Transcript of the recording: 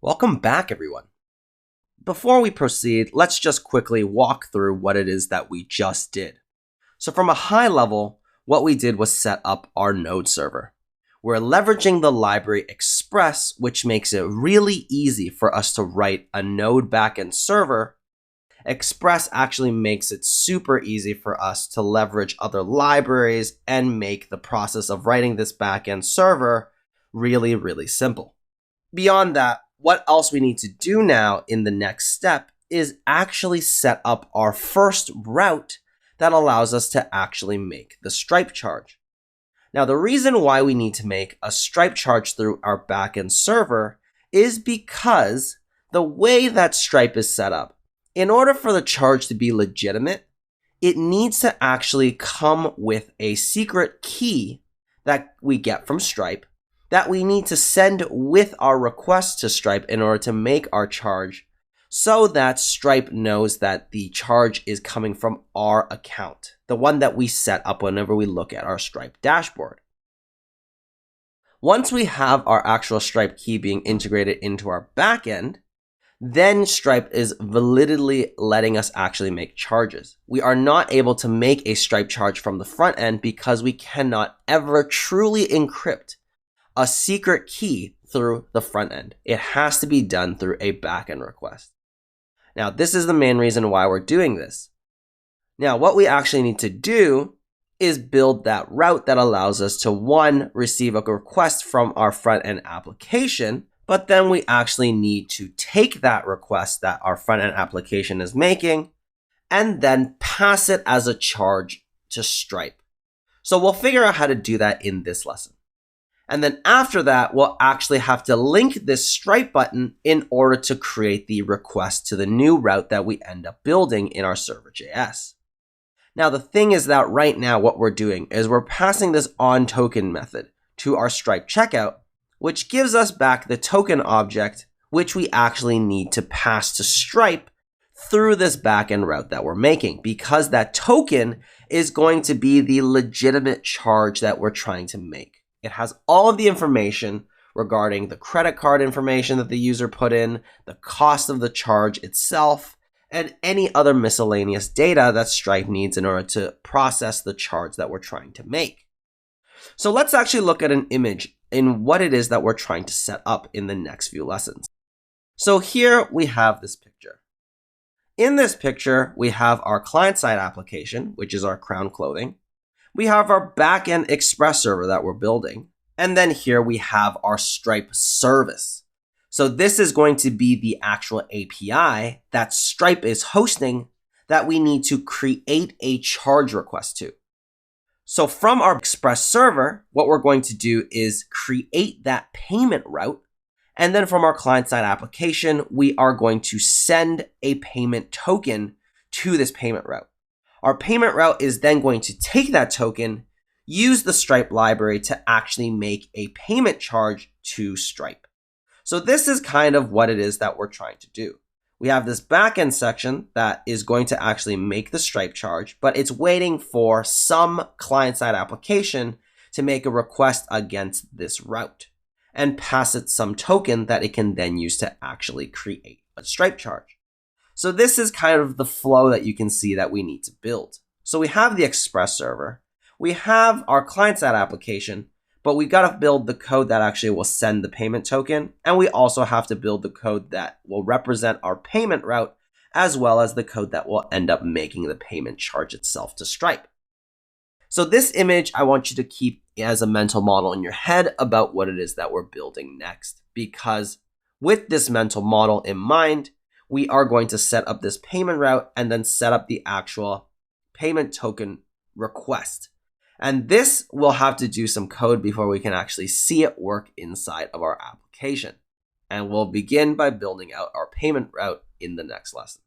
Welcome back, everyone. Before we proceed, let's just quickly walk through what it is that we just did. So from a high level, what we did was set up our node server. We're leveraging the library Express, which makes it really easy for us to write a node backend server. Express actually makes it super easy for us to leverage other libraries and make the process of writing this backend server really, really simple. Beyond that, what else we need to do now in the next step is actually set up our first route that allows us to actually make the Stripe charge. Now, the reason why we need to make a Stripe charge through our backend server is because the way that Stripe is set up, in order for the charge to be legitimate, it needs to actually come with a secret key that we get from Stripe that we need to send with our request to Stripe in order to make our charge so that Stripe knows that the charge is coming from our account, the one that we set up whenever we look at our Stripe dashboard. Once we have our actual Stripe key being integrated into our backend, then Stripe is validly letting us actually make charges. We are not able to make a Stripe charge from the front end because we cannot ever truly encrypt a secret key through the front end. It has to be done through a backend request. Now, this is the main reason why we're doing this. Now, what we actually need to do is build that route that allows us to, one, receive a request from our front end application, but then we actually need to take that request that our front end application is making and then pass it as a charge to Stripe. So we'll figure out how to do that in this lesson. And then after that, we'll actually have to link this Stripe button in order to create the request to the new route that we end up building in our server.js. Now, the thing is that right now what we're doing is we're passing this onToken method to our Stripe checkout, which gives us back the token object, which we actually need to pass to Stripe through this backend route that we're making, because that token is going to be the legitimate charge that we're trying to make. It has all of the information regarding the credit card information that the user put in, the cost of the charge itself, and any other miscellaneous data that Stripe needs in order to process the charge that we're trying to make. So let's actually look at an image in what it is that we're trying to set up in the next few lessons. So here we have this picture. In this picture, we have our client-side application, which is our Crown Clothing. We have our backend Express server that we're building. And then here we have our Stripe service. So this is going to be the actual API that Stripe is hosting that we need to create a charge request to. So from our Express server, what we're going to do is create that payment route. And then from our client-side application, we are going to send a payment token to this payment route. Our payment route is then going to take that token, use the Stripe library to actually make a payment charge to Stripe. So this is kind of what it is that we're trying to do. We have this backend section that is going to actually make the Stripe charge, but it's waiting for some client-side application to make a request against this route and pass it some token that it can then use to actually create a Stripe charge. So this is kind of the flow that you can see that we need to build. So we have the Express server, we have our client-side application, but we got to build the code that actually will send the payment token. And we also have to build the code that will represent our payment route, as well as the code that will end up making the payment charge itself to Stripe. So this image, I want you to keep as a mental model in your head about what it is that we're building next, because with this mental model in mind, we are going to set up this payment route and then set up the actual payment token request. And this will have to do some code before we can actually see it work inside of our application. And we'll begin by building out our payment route in the next lesson.